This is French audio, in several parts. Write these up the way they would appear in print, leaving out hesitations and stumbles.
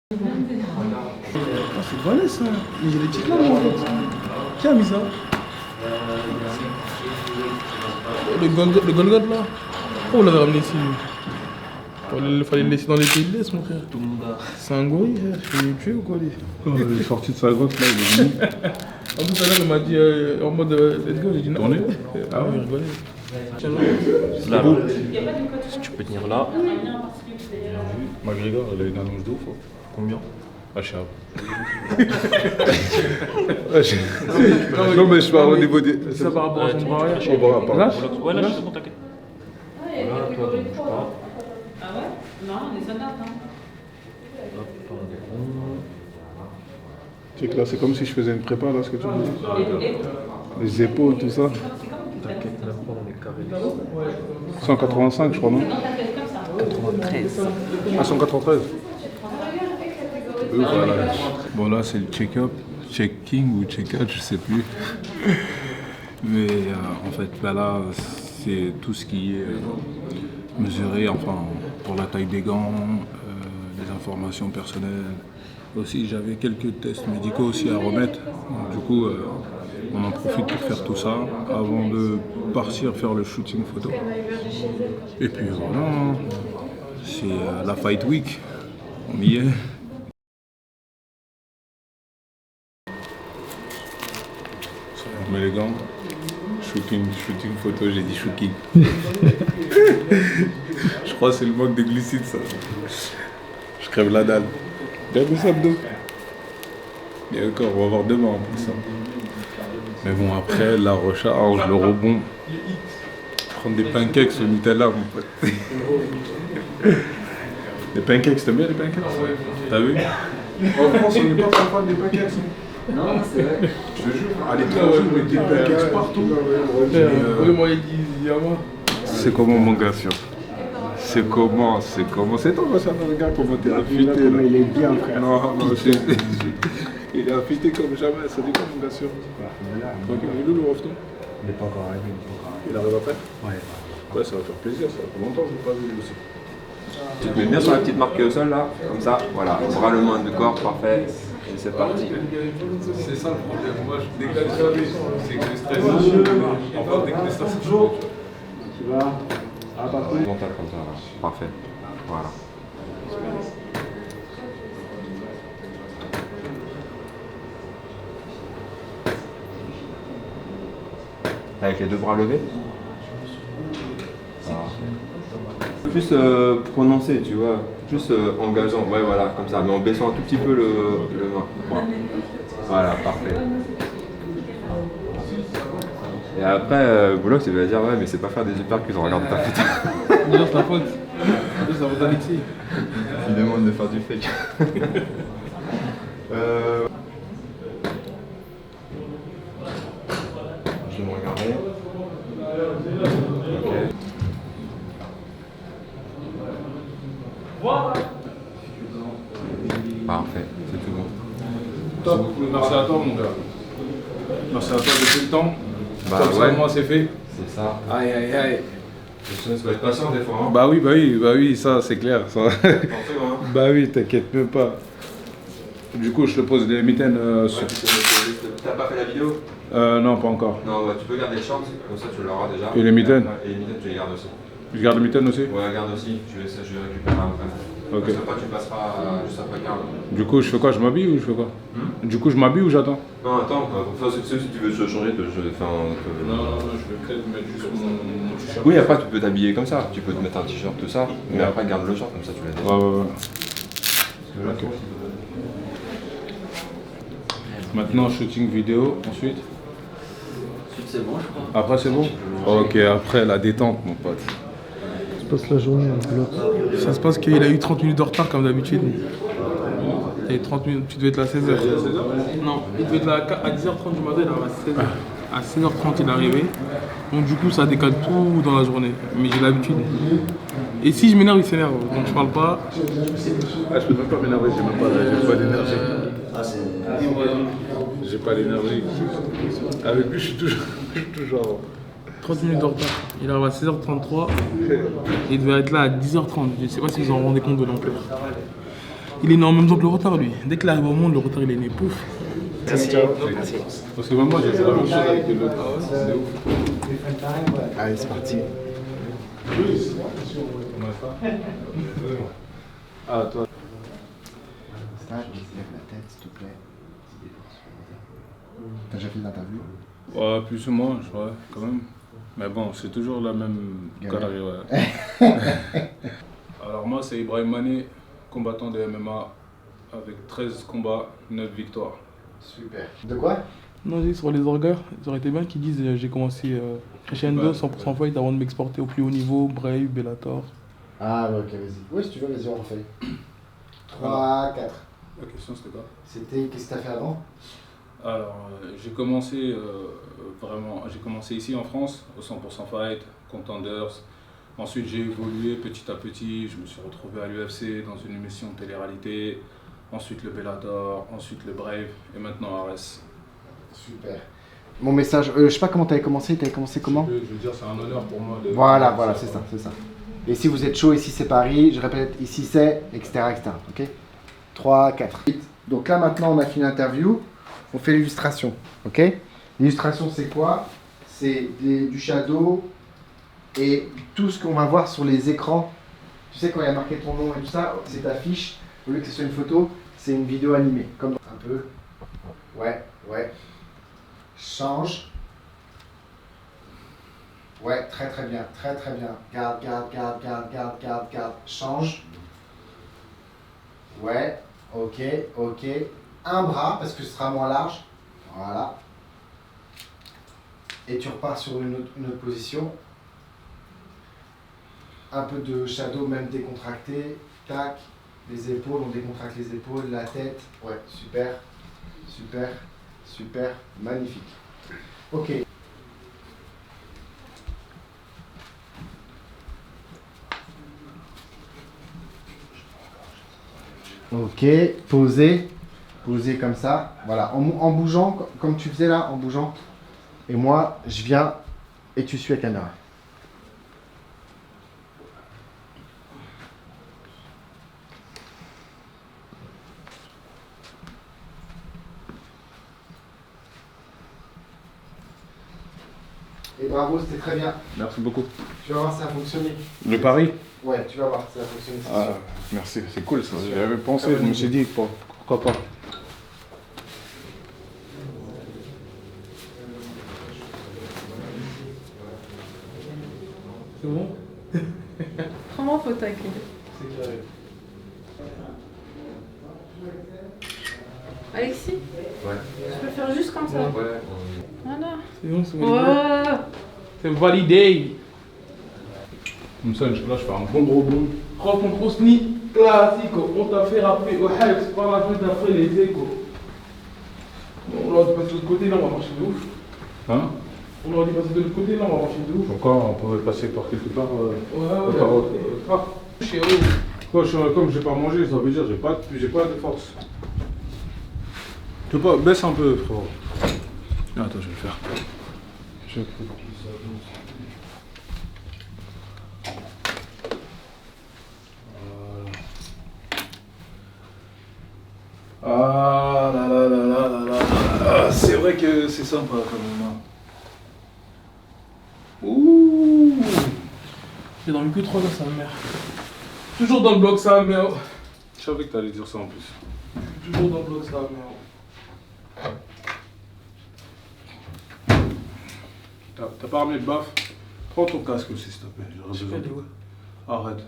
Ah, c'est Vanessa ça. Mais j'ai des petites larmes en fait. Qui a mis ça? Le Golgoth là. Pourquoi vous l'avez ramené ici? Il fallait le laisser dans les pays de l'Est, mon frère. Tout le monde a. C'est un gorille, frère. Je vais le tuer ou quoi, lui? Il est sorti de sa grotte là, il est venu. En tout à l'heure, il m'a dit en mode let's go. J'ai dit non. Tournez. Ah ouais, il rigolait. Là, si tu peux tenir là. McGregor, il a une annonce de ouf. Combien? Ah, je sais pas. Non, mais je parle au niveau des. C'est ça par rapport à son bras arrière. Au bras, pardon. Là? Ouais, là, je suis bon, t'inquiète. Voilà, toi, tu bouges pas. Ah ouais? Non, on est soldats, hein. Hop, on est rond. Tu sais que là, c'est comme si je faisais une prépa, là, ce que tu me dis. Les épaules, tout ça. T'inquiète, même pas, on est carré. 185, je crois, non? 93. Ah, 193. Voilà. Bon, là, c'est le check-up, check-king ou check-out, je sais plus. Mais en fait, là, c'est tout ce qui est mesuré, enfin, pour la taille des gants, les informations personnelles. Aussi, j'avais quelques tests médicaux aussi à remettre. Donc, du coup, on en profite pour faire tout ça avant de partir faire le shooting photo. Et puis voilà, c'est la Fight Week. On y est. On met les gants. Shooting photo, j'ai dit shooting. Je crois que c'est le manque de glucides, ça. Je crève la dalle. Regarde mes abdos. Et encore, on va voir demain en plus. Mais bon, après, la recharge, le rebond. Prendre des pancakes au Nutella, mon pote. Les pancakes, t'aimes bien les pancakes? T'as vu? En France, on n'est pas très fan des pancakes. Non, c'est vrai. Je te jure, à l'étranger, on met des pancakes partout. Oui, moi, il dit Yama. C'est comment mon gars, sûr? C'est comment? C'est toi, ça, le gars, comment t'es affûté là? Il est bien, frère. Non, il est affûté comme jamais, ça dit quoi mon gars, sûr? Tranquille, il est où le rafton? Il n'est pas encore arrivé. Il arrive après? Ouais. Ouais, ça va faire plaisir, ça fait longtemps que je l'ai pas vu lui aussi. Tu te mets bien sur la petite marque au sol là, comme ça, voilà, bras le moins de corps, parfait, et c'est parti. C'est ça le problème, moi dès que c'est que le stress, enfin dès que le stress Tu vas à partir. Mental comme ça, là. Parfait, voilà. Avec les deux bras levés. Plus prononcé, tu vois, plus engageant, ouais voilà, comme ça, mais en baissant un tout petit peu le main. Voilà, parfait. Et après, Boulox, il va dire, ouais, mais c'est pas faire des uppercuts, regarde ta putain. Non, c'est ta faute. C'est ta faute d'Alexis. Il demande de faire du fake. Je vais me regarder. Ok. Parfait, c'est tout bon. Top, merci à toi mon gars. Merci à toi depuis le temps. Bah Comme ça, ouais. moi c'est fait. C'est ça. Aïe aïe aïe. Il faut être patient des fois. Hein. Bah oui, ça c'est clair. Ça. Forcément. Hein. Bah oui, t'inquiète même pas. Du coup, je te pose des mitaines sur... T'as pas fait la vidéo? Non, pas encore. Non, bah, tu peux garder le short, comme ça tu l'auras déjà. Et les mitaines? Et les mitaines, tu les gardes aussi. Je garde le mitaine aussi? Ouais, garde aussi, je vais récupérer après. Ok. Parce qu'après tu passeras juste après Karl. Du coup, je fais quoi? Je m'habille ou je fais quoi? Du coup, je m'habille ou j'attends? Non, attends, enfin, si tu veux te changer, Non, je vais peut-être mettre juste mon t-shirt. Oui, après tu peux t'habiller comme ça, tu peux te mettre un t-shirt, tout ça, mais après garde le short, comme ça tu l'as déjà. Ouais. Ok. Maintenant, shooting vidéo, ensuite? Ensuite, c'est bon, je crois. Après, c'est bon? Ok, après, la détente, mon pote. Ça se passe la journée en bloc. Ça se passe qu'il a eu 30 minutes de retard comme d'habitude. Et 30 minutes, tu devais être là à 16h. Non, il devait être là à 10h30 du matin, il arrive à 16h. À 16h30 il est arrivé. Donc du coup ça décale tout dans la journée. Mais j'ai l'habitude. Et si je m'énerve, il s'énerve. Donc je parle pas. Ah, je peux même pas m'énerver, j'ai pas d'énergie. J'ai pas d'énergie. Avec lui, je suis toujours... 30 minutes de retard. Il arrive à 16h33. Et il devait être là à 10h30. Je sais pas si vous en rendez compte de l'ampleur. Il est né en même temps que le retard, lui. Dès qu'il arrive au monde, le retard, il est né, pouf. Merci, ciao. Parce que même moi, j'ai fait la même chose avec le c'est ouf. Allez, c'est parti. Ah, toi. Ça, je lève la tête, s'il te plaît. T'as déjà fait des interviews? Ouais, plus ou moins, je crois, quand même. Mais bon, c'est toujours la même connerie, ouais. Alors moi, c'est Ibrahim Mané, combattant de MMA, avec 13 combats, 9 victoires. Super. De quoi? Non, j'ai dit sur les orgas, ça aurait été bien qu'ils disent j'ai commencé crescendo, 100% fight avant de m'exporter au plus haut niveau, Brave, Bellator. Ah, ouais, ok, vas-y. Oui, si tu veux, vas-y, on refait. 3, 4. La question, c'était quoi? C'était, qu'est-ce que t'as fait avant? Alors, j'ai commencé j'ai commencé ici en France, au 100% Fight, Contenders. Ensuite, j'ai évolué petit à petit, je me suis retrouvé à l'UFC dans une émission de télé-réalité. Ensuite le Bellator, ensuite le Brave et maintenant Ares. Super. Mon message, je sais pas comment t'avais commencé comment? Je veux dire, c'est un honneur pour moi de... Voilà, c'est ça, c'est ça. Et si vous êtes chaud, ici c'est Paris, je répète, ici c'est, etc., ok? 3, 4. Donc là maintenant on a fini l'interview, on fait l'illustration, ok? L'illustration c'est quoi? C'est du shadow et tout ce qu'on va voir sur les écrans. Tu sais quand il y a marqué ton nom et tout ça, c'est ta fiche, au lieu que ce soit une photo, c'est une vidéo animée. Comme un peu. Ouais. Change. Ouais, très bien. Garde. Change. Ouais, ok. Un bras, parce que ce sera moins large. Voilà. Et tu repars sur une autre position. Un peu de shadow, même décontracté. Tac. Les épaules, on décontracte les épaules. La tête. Ouais, super. Magnifique. Ok. Ok, posez comme ça, voilà, en bougeant, comme tu faisais là, en bougeant. Et moi, je viens et tu suis la caméra. Et bravo, c'était très bien. Merci beaucoup. Tu vas voir, ça a fonctionné. Le pari? Ouais, tu vas voir, ça a fonctionné. Ah, merci, c'est cool ça. J'avais pensé, je me suis dit, pourquoi pas. C'est bon? Prends-moi en photo avec lui. C'est carré. Alexis, Ouais. tu peux faire juste comme ça. Ouais. Voilà. C'est bon, c'est bon. Ouais. C'est validé. Comme ça, Inch'Allah, je fais un bon gros boom. Rencontre Osni, classique. On t'a fait rappeler au hype, par la suite après les échos. On leur dit passer de l'autre côté, là on va marcher de ouf. Hein? On leur dit passer de l'autre côté, là on va marcher de ouf. Pourquoi on pouvait passer par quelque part Ouais. par autre. Chez eux. Comme j'ai pas mangé, ça veut dire j'ai pas de force. Tu peux pas, baisse un peu, frérot. Attends, je vais le faire. Ah là là là là là là. Ah, c'est vrai que c'est sympa quand même. Ouh. J'ai dormi que 3 heures, sa mère. Toujours dans le bloc, sa mère. Je savais que t'allais dire ça en plus. Toujours dans le bloc, sa mère. T'as pas ramené de baffe? Prends ton casque aussi s'il te plaît. J'aurais Je besoin fais de... de quoi? Arrête.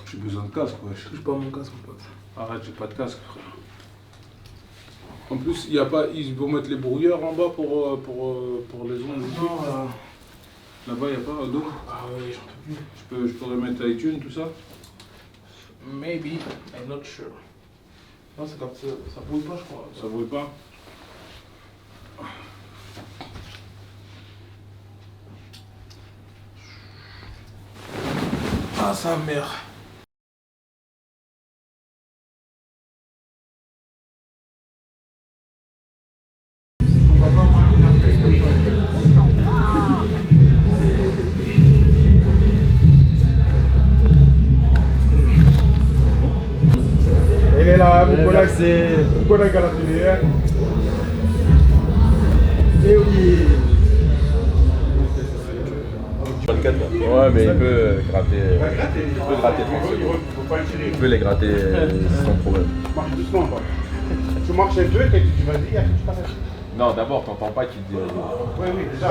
J'ai besoin de casque, wesh. Touche pas à mon casque, mon pote. Arrête, j'ai pas de casque, frère. En plus, il y a pas, ils vont mettre les brouilleurs en bas pour les ondes. Non, Là-bas, il n'y a pas d'eau. ah ouais, j'en peux plus. Je pourrais mettre iTunes, tout ça. Maybe, I'm not sure. Non, c'est comme ça bouille pas, je crois. Ça brûle pas. Ah, sa mère. Ouais, mais il peut gratter 30 secondes. Il peut les gratter sans problème. Marche doucement, quoi. Tu marches un peu et tu vas dire, tu passes. Non, d'abord, t'entends pas qu'il te dit. Oui, oui, déjà.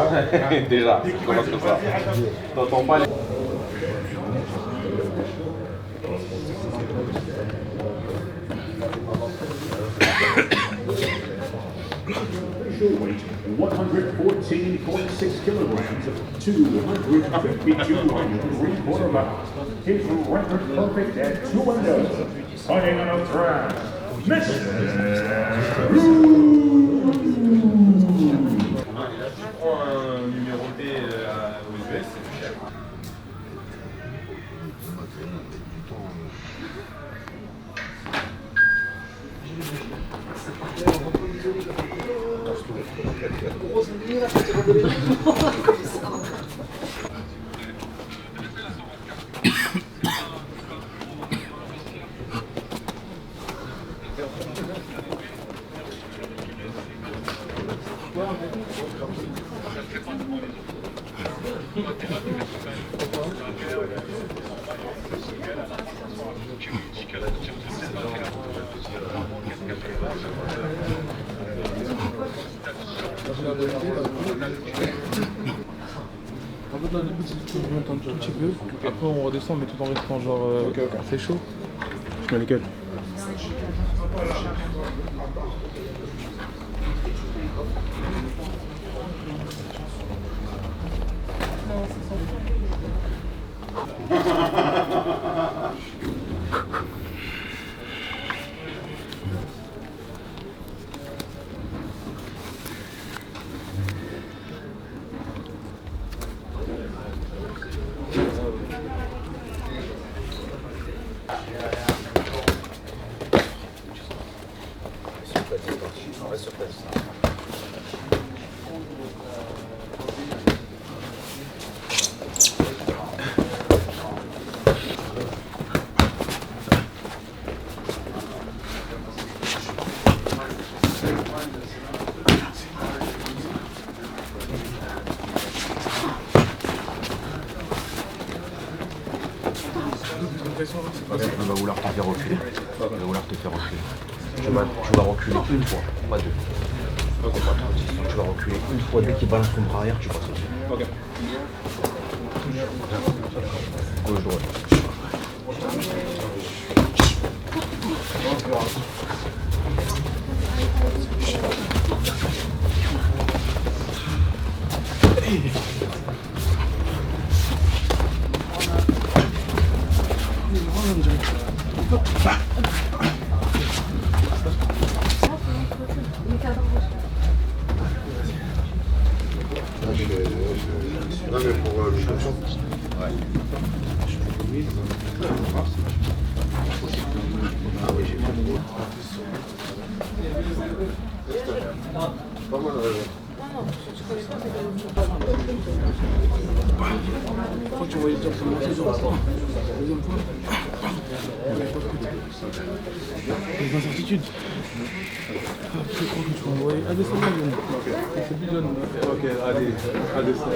Déjà, tu commences comme ça. T'entends pas les... Weight 114.6 kilograms to 152.75 pounds. His record perfect at 2-0. Fighting on a track, Mr. Un numéro B aux US, c'est plus cher. En fait, là, le but, c'est que tu montes un tout petit peu. Après, on redescend, mais tout en restant genre. C'est chaud. Je mets lesquels? Il va vouloir te faire reculer. Il va vouloir te faire reculer. Tu vas reculer une fois, pas deux. Tu vas reculer une fois. Dès qu'il balance ton bras arrière, tu passes au-dessus. Ok. Gauche, droite. Non, mais pour le champion. Pas mal, Pourquoi tu voyais dire que c'est sur la fin? Deuxième fois. Les incertitudes. Je crois que tu vas envoyer à des semaines. C'est bidon. Ok, allez, descendre.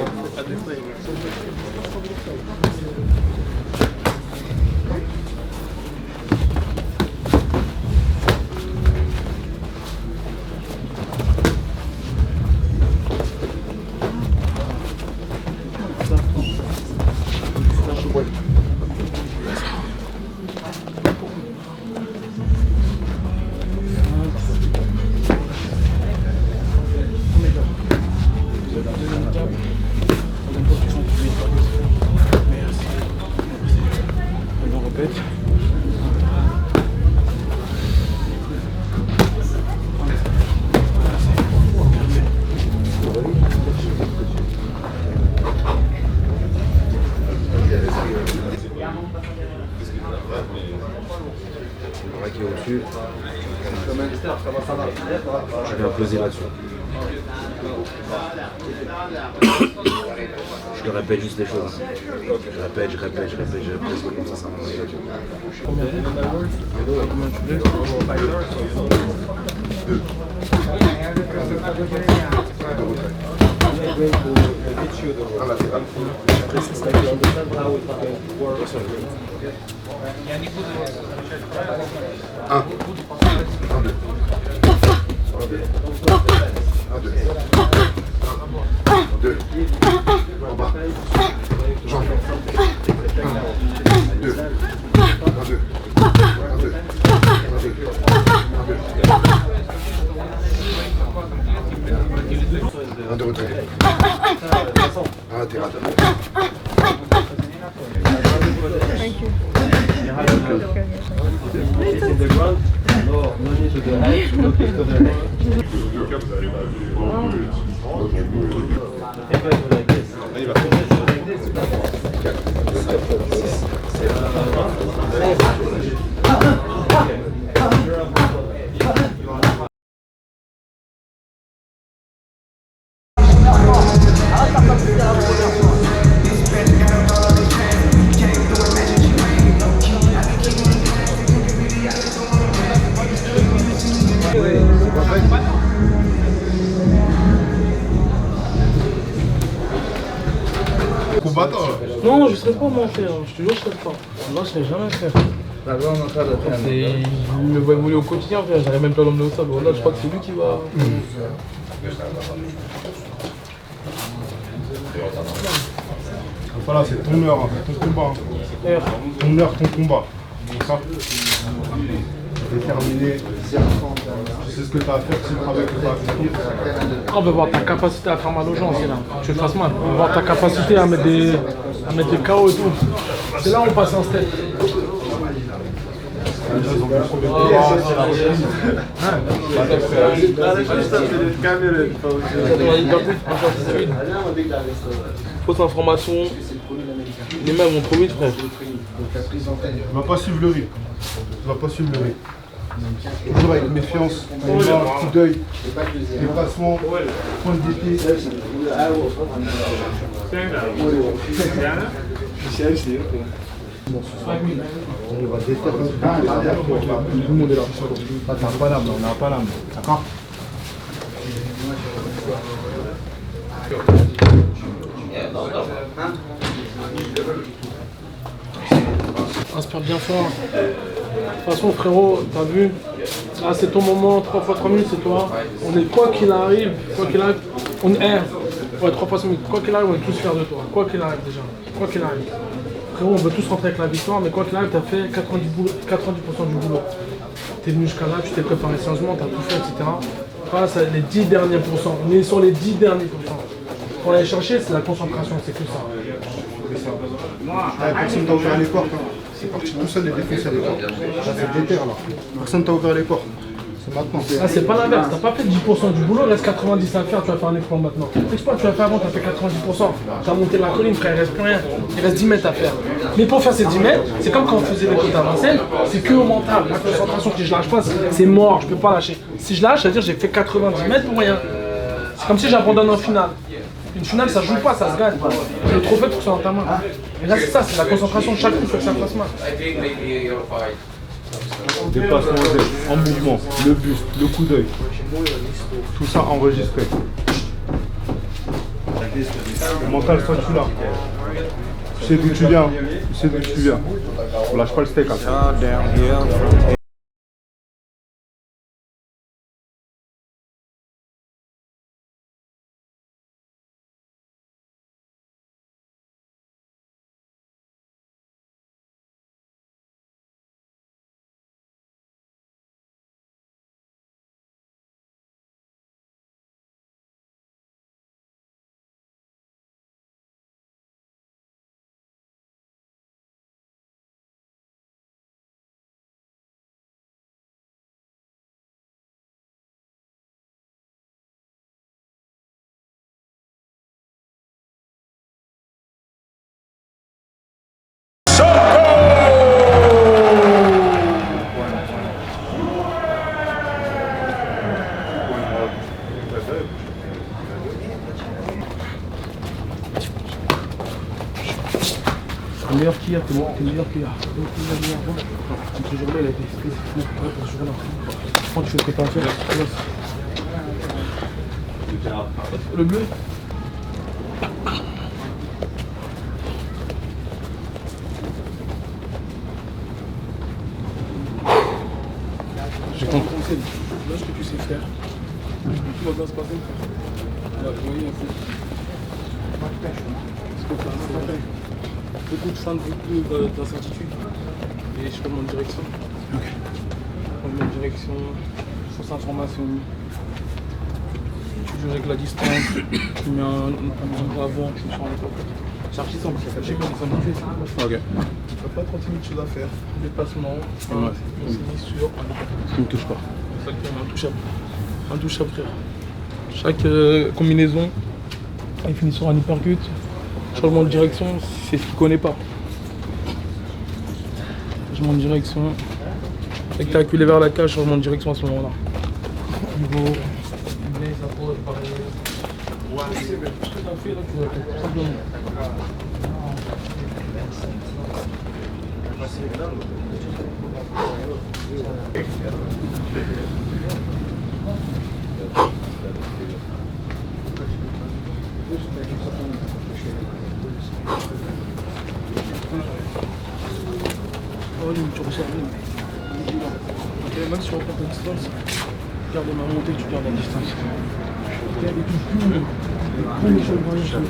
Qui est au-dessus. Je viens peser là-dessus. Je je répète juste les choses. Je répète comme ça va m'aider. Deux. En bas. Jambes. 1, 2. 1, 2. 1, 2. 1 de retrait. 1 latéral. Combattant. Non, je serais pas mon frère, je te jure, je serais pas. Moi, je serais jamais faire. Il me voit évoluer au quotidien, frère. J'arrive même pas à l'emmener au sable. Là, je crois que c'est lui qui va. Voilà, c'est ton heure, hein, c'est ton combat. Hein. Ton heure, ton combat. Ça. Déterminé. Tu sais ce que tu as à faire, tu sais le travail que tu as à accomplir. On veut voir ta capacité à faire mal aux gens, c'est là. Tu te fasses mal. On veut voir ta capacité à mettre des KO et tout. C'est là où on passe un step. Fausse information. Les mecs vont trop vite, frère. Tu vas pas suivre le rythme. Tu vas pas suivre le rythme. Toujours avec méfiance, coup d'œil, déplacement, point de dépit. On va défaire tout le monde est là. Là, t'as pas l'âme, on n'a pas l'âme. D'accord? Inspire bien fort. De toute façon, frérot, t'as vu, là c'est ton moment, 3 fois 3 minutes, c'est toi. On est quoi qu'il arrive, on est ouais, 3 fois 5 minutes, quoi qu'il arrive, on est tous fiers de toi. Quoi qu'il arrive déjà, quoi qu'il arrive. Frérot, on veut tous rentrer avec la victoire, mais quoi qu'il arrive, t'as fait 90% du boulot. T'es venu jusqu'à là, tu t'es préparé sérieusement, t'as tout fait, etc. Voilà, c'est les 10 derniers pourcents. On est sur les 10 derniers pourcents. Pour aller chercher, c'est la concentration, c'est que ça. Personne t'a ouvert les portes. Hein. C'est parti tout seul les défoncer les portes. Là, c'est déter là. Personne t'a ouvert les portes. C'est maintenant. Ah, c'est pas l'inverse, t'as pas fait 10% du boulot, il reste 90 à faire, tu vas faire un exploit maintenant. L'exploit tu vas faire avant, t'as fait 90%. T'as monté la colline, frère, il reste plus rien. Il reste 10 mètres à faire. Mais pour faire ces 10 mètres, c'est comme quand on faisait les côtes à Vincennes, c'est que au mental. La concentration, si je lâche pas, c'est mort, je peux pas lâcher. Si je lâche, ça veut dire que j'ai fait 90 mètres pour rien. C'est comme si j'abandonne en finale. Une finale, ça joue pas, ça se gagne. Le trophée, faut que ça soit dans ta main. Et là, c'est ça, c'est la concentration de chaque coup, il faut que ça fasse mal. Déplacement en mouvement, le buste, le coup d'œil. Tout ça enregistré. Le mental, soit tu l'as. Tu sais d'où tu viens. Tu sais d'où tu viens. On lâche pas le steak après. seras meilleur qu'hier, t'es meilleur qu'hier. Ce jour-là, il a été spécifique pour ce jour-là. Quand tu fais ce que t'as à faire, le bleu. J'ai compris. Là, ce que tu sais faire. Tout va bien se passer. Oui, beaucoup de crainte, beaucoup d'incertitude. Et je prends mon direction. Ok. Je prends mon direction, fausse information. Tu joues avec la distance, tu mets un bras avant, tu me sens encore. C'est archi simple, je sais comment ça me fait ça. Ok. Tu n'as pas 30 000 choses à faire. Déplacement, c'est sûr. Tu ne me touches pas. C'est ça qui est intouchable. Intouchable, frère. Chaque combinaison, il finit sur un hypercut. Changement de direction, c'est ce qu'il ne connaît pas. Changement de direction. Dès que tu as acculé vers la cage, changement de direction à ce moment-là. Niveau. Tu ressors bien. Ok, même si on prend ta distance, garde ma montée, tu gardes la distance. Ok, et puis plus les choses vont aller sur le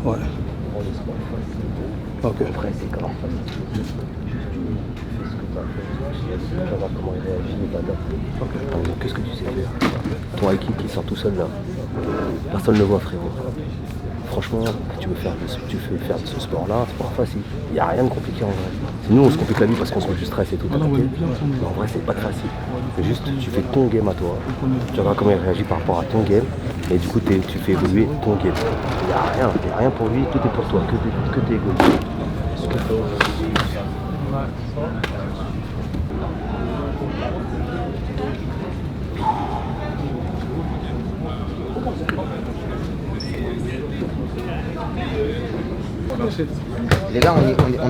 ouais. Ok. Après, c'est grave. Tu vas voir comment il réagit, il va bien. Par exemple, qu'est-ce que tu sais faire? Ton high kick qui sort tout seul là. Personne ne le voit, frérot. Franchement, tu veux faire de ce sport-là, c'est pas facile. Il n'y a rien de compliqué en vrai. Nous, on se complique la vie parce qu'on se met du stress et tout. Mais en vrai, c'est pas facile. Juste, tu fais ton game à toi. Tu verras comment il réagit par rapport à ton game. Et du coup, tu fais évoluer ton game. Il n'y a rien pour lui, tout est pour toi, que t'es égoïste. Les gars, on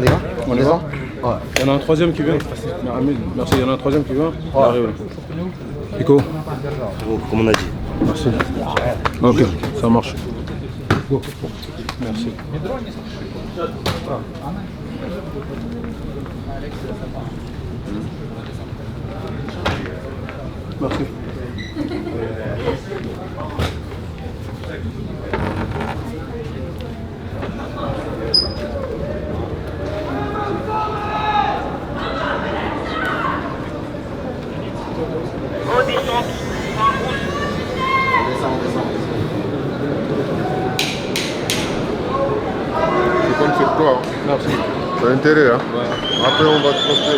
est là? On est là? Ouais. Il y en a un troisième qui vient. Merci, il y en a un troisième qui vient. Il arrive là. Nico. Comme on a dit. Merci. Ok, ça marche. Go. Merci. Merci. Je compte sur toi. Merci. T'as intérêt, hein? Ouais. Après, on va te poster.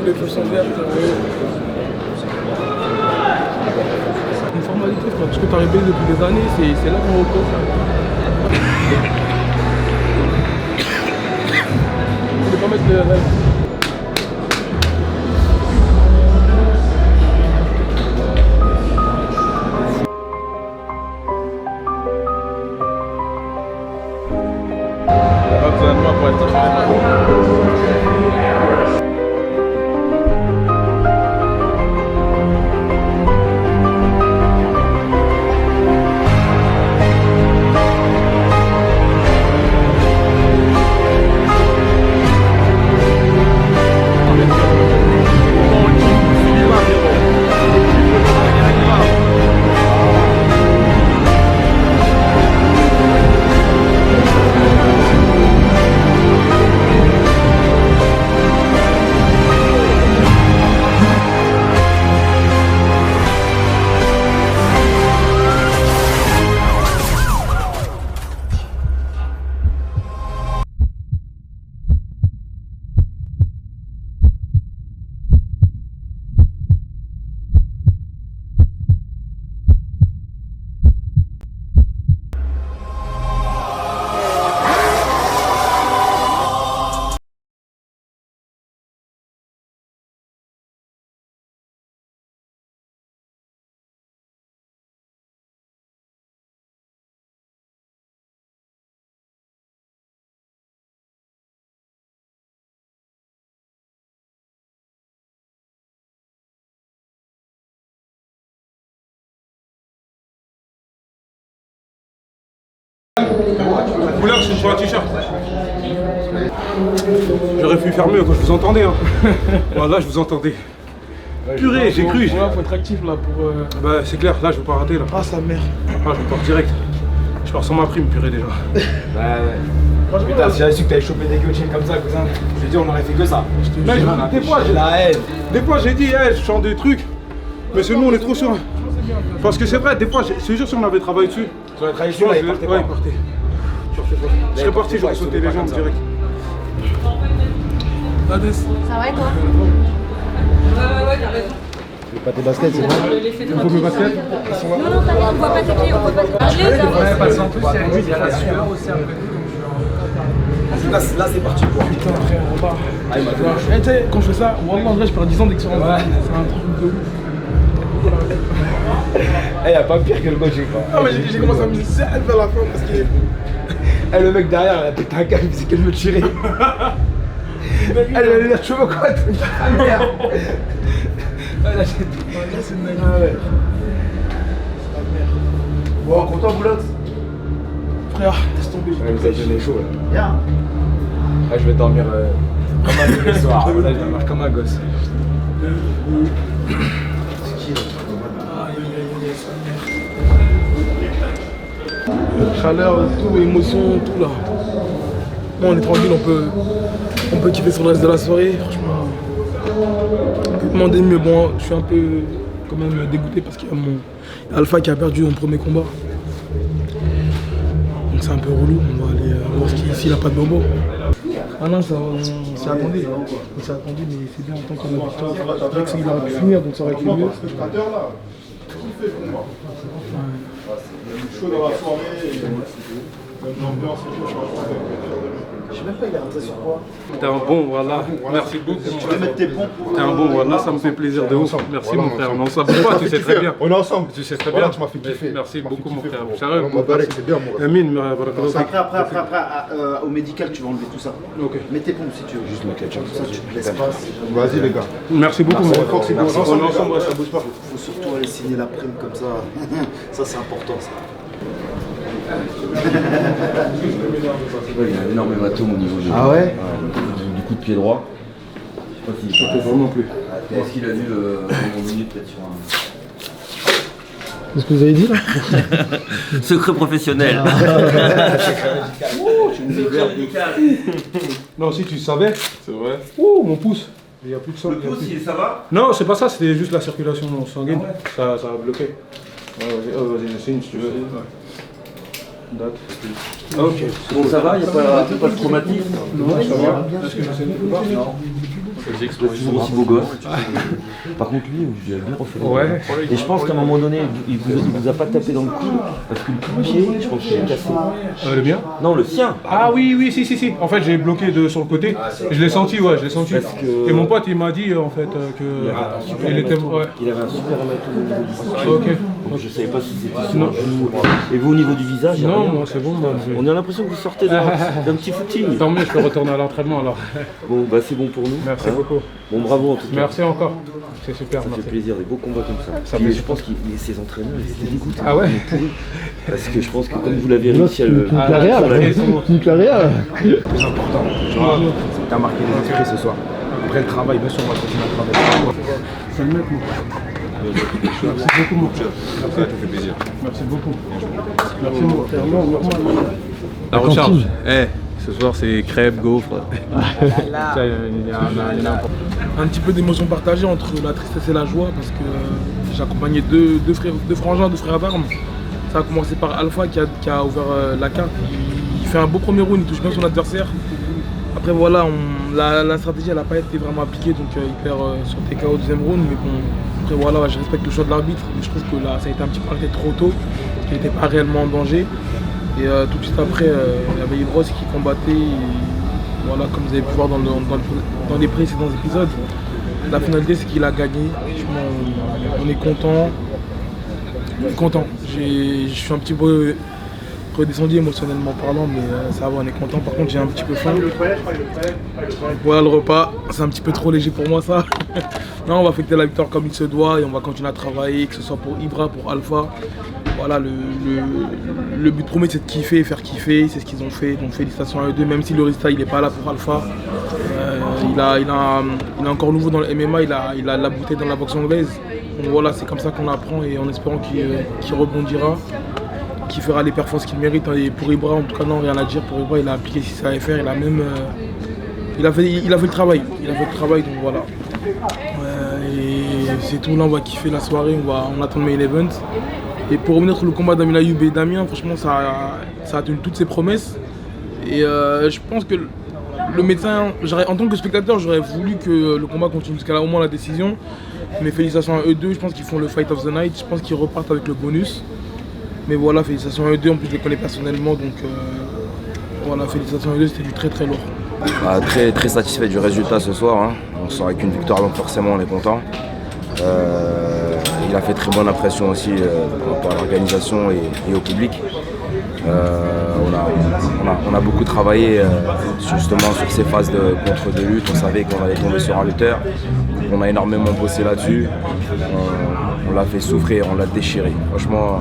Les feux sont verts. Une formalité, frère, parce que t'as répété depuis des années, c'est là qu'on repose. Je vais pas mettre le rêve. Pas besoin de moi pour être couleur, c'est sur un t-shirt. J'aurais pu faire mieux quand je vous entendais. Hein. Voilà, je vous entendais. Purée, j'ai cru. Ouais, faut être actif là pour. Bah, c'est clair, là, je veux pas rater. Là. Ah, sa mère. Ah, je pars direct. Je pars sans ma prime, purée, déjà. Bah ouais. Putain, si j'avais su que t'avais chopé des coachings comme ça, cousin, j'ai dit on aurait fait que ça. Mais des fois, j'ai la haine. Des fois, j'ai dit, hey, je chante des trucs. Mais c'est nous, on est trop sûr. Parce que c'est vrai, des fois, c'est juste si on avait travaillé dessus. Sur la tradition, ouais, il partait ouais, pas. il partait. Je serais parti, j'aurais sauté les jambes direct. Ça va et toi? Ouais, t'as raison. Pas tes baskets, c'est bon? Il faut mes baskets. Non, non, t'inquiète, on voit pas tes pieds, on voit pas tes pieds. Ouais, parce qu'en plus, il y a la sueur aussi un peu. Là, c'est parti pour. Putain, frère, on va. Tu sais, quand je fais ça, Wallah, en vrai, je perds 10 ans d'expérience. Ouais. C'est un truc de ouf. Eh, y'a pas pire que le coaching, quoi. Ah, mais j'ai commencé à me serrer vers la fin parce qu'il est. Eh, le mec derrière, il a pété un câble, il disait qu'elle me tirait. Elle avait l'air cheveux quoi, ah merde. Ah, là, c'est une dingue. Ah ouais. Bon, content, Boulotte? Frère, laisse tomber. Ouais, vous avez donné chaud là. Bien. Ah, je vais dormir comme un bébé ce soir. Là, je vais dormir comme un gosse. Chaleur, tout, émotion, tout là. Bon, on est tranquille, on peut kiffer sur le reste de la soirée. Franchement, on peut demander mieux. Bon, je suis un peu quand même dégoûté parce qu'il y a mon Alpha qui a perdu mon premier combat. Donc c'est un peu relou. On va aller voir s'il n'a pas de bobo. Ah non, ça, on s'y attendait. On s'y attendait, mais c'est bien en tant qu'on a victoire. Je dirais qu'il aurait pu finir, donc ça aurait été mieux. Chaud dans la soirée, l'ambiance et tout. Je sais même pas, il est rentré sur quoi? T'es un bon, voilà. Merci beaucoup. Tu veux mettre tes pompes? T'es un bon, voilà, ça me fait plaisir de ouf. Merci mon frère. On s'en pas, tu sais très bien. On est ensemble. Tu sais très bien. Tu m'as fait kiffer. Merci beaucoup mon frère. Sérieux. C'est bien, moi. Amine, Après, au médical, tu vas enlever tout ça. Ok. Mets tes pompes si tu veux. Juste le ketchup. Comme ça, tu te laisses pas. Vas-y, les gars. Merci beaucoup mon frère. On est ensemble, ça bouge pas. Faut surtout aller signer la prime comme ça. Ça, c'est important, ça. Il y a un énorme hématome au niveau du coup de pied droit. Je sais pas si vraiment plus. Est-ce qu'il a vu le moment donné peut-être sur un. Qu'est-ce que vous avez dit là? Secret professionnel. Non, si tu savais. C'est vrai. Ouh, mon pouce. Il n'y a plus de sang. Le pouce, ça va? Non, c'est pas ça, c'était juste la circulation sanguine. Ça a bloqué. Vas-y, j'essaye si tu veux. Date. Ok. Bon, ça va, il n'y a pas de traumatisme? Non, ça va. Est-ce que j'essaie de voir? Non. Toujours aussi beau gosse. Par contre, lui, je lui ai bien refait. Ouais. Et je pense qu'à un moment donné, il vous a pas tapé dans le cou, parce que le coup de pied, je pense qu'il est cassé. Le mien? Non, le sien. Ah oui, si. En fait, j'ai bloqué sur le côté. Je l'ai senti, ouais, je l'ai senti. Et mon pote, il m'a dit en fait que il était. Ouais. Il avait un super hématome au niveau du Ok. Donc je savais pas si c'était sur un genou. Et vous, au niveau du visage, il y a Non, rien. moi c'est bon. On a l'impression que vous sortez d'un petit footing. Tant mieux, je peux retourner à l'entraînement alors. Bon, bah c'est bon pour nous. Merci beaucoup. Bon, bravo en tout cas. Merci encore. C'est super. Ça fait plaisir, des beaux combats comme ça. Ça Et fait je pense que ces entraîneurs, ils étaient dégoûtés. Ah ouais? Parce que je pense que comme vous l'avez réussi à le... Une carrière là. Le plus important, tu vois, c'est que t'as marqué les esprits ce soir. Après le travail, bien sûr, on va continuer à travailler. C'est le mec, moi. Merci beaucoup, mon frère. Ça te fait plaisir. Merci beaucoup. Merci, mon frère. La recharge. Ce soir, c'est crêpes, gaufres. Un petit peu d'émotion partagée entre la tristesse et la joie parce que j'ai accompagné deux frangins, deux frères d'armes. Ça a commencé par Alpha qui a ouvert la carte. Il fait un beau premier round, il touche bien son adversaire. Après voilà, la stratégie elle n'a pas été vraiment appliquée, donc il perd sur TKO au deuxième round. Mais bon, après voilà, je respecte le choix de l'arbitre, mais je trouve que là ça a été un petit peu arrêté trop tôt, parce qu'il n'était pas réellement en danger. Et tout de suite après, il y avait Ibros qui combattait, et, voilà, comme vous avez pu voir dans les précédents épisodes. La finalité c'est qu'il a gagné, franchement on est content. Je suis un petit peu redescendu émotionnellement parlant, mais ça va, on est content. Par contre, j'ai un petit peu faim. Voilà le repas, c'est un petit peu trop léger pour moi ça. Non, on va fêter la victoire comme il se doit et on va continuer à travailler, que ce soit pour Ibra, pour Alpha. Voilà, le but premier c'est de kiffer et faire kiffer, c'est ce qu'ils ont fait, donc félicitations à eux deux, même si le résultat il n'est pas là pour Alpha. Il est encore nouveau dans le MMA, il a la bouteille dans la boxe anglaise. Donc voilà, c'est comme ça qu'on apprend et en espérant qu'il rebondira, qu'il fera les performances qu'il mérite. Et pour Ibra, en tout cas, non, rien à dire. Pour Ibra, il a appliqué ce qu'il savait faire, il a même... il a fait le travail, donc voilà. Et c'est tout, là on va kiffer la soirée, on attend le main event. Et pour revenir sur le combat d'Amine Ayoub et Damien, franchement ça a tenu toutes ses promesses. Et je pense que le médecin, en tant que spectateur, j'aurais voulu que le combat continue jusqu'à au moins la décision. Mais félicitations à eux deux, je pense qu'ils font le fight of the night, je pense qu'ils repartent avec le bonus. Mais voilà, félicitations à eux deux, en plus je les connais personnellement, donc voilà, félicitations à eux deux, c'était du très très lourd. Très, très satisfait du résultat ce soir, hein. On sort avec une victoire, donc forcément on est content. Il a fait très bonne impression aussi par rapport à l'organisation et au public. On a beaucoup travaillé justement sur ces phases de contre de lutte. On savait qu'on allait tomber sur un lutteur. On a énormément bossé là-dessus. On l'a fait souffrir, on l'a déchiré. Franchement,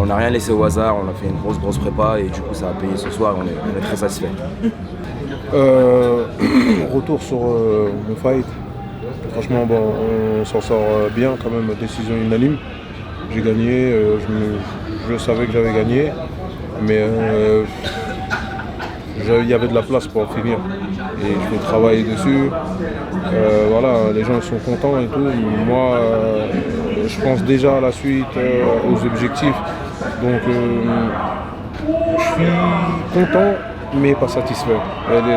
on n'a rien laissé au hasard. On a fait une grosse prépa et du coup ça a payé ce soir. On est très satisfait. Retour sur mon fight. Franchement, bon, on s'en sort bien quand même, décision unanime. J'ai gagné, je savais que j'avais gagné, mais il y avait de la place pour en finir. Et je vais travailler dessus. Voilà, les gens sont contents et tout. Moi, je pense déjà à la suite, aux objectifs. Donc, je suis content, mais pas satisfait.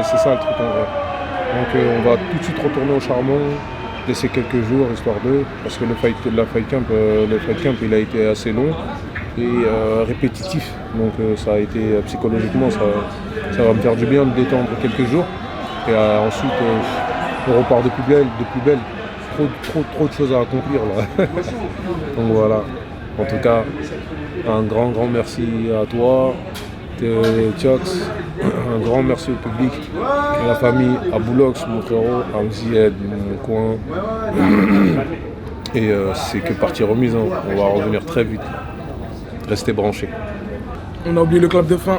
C'est ça le truc en vrai. Donc, on va tout de suite retourner au charbon. Laisser quelques jours histoire d'eux, parce que le fight camp il a été assez long et répétitif, donc ça a été psychologiquement ça va me faire du bien de détendre quelques jours et ensuite on repart de plus belle, trop de choses à accomplir là. Donc voilà, en tout cas un grand merci à toi, Tiox, un grand merci au public, à la famille, à Boulox, mon frérot, à Mzied, mon coin. Et c'est que partie remise, hein. On va revenir très vite. Restez branchés. On a oublié le clap de fin.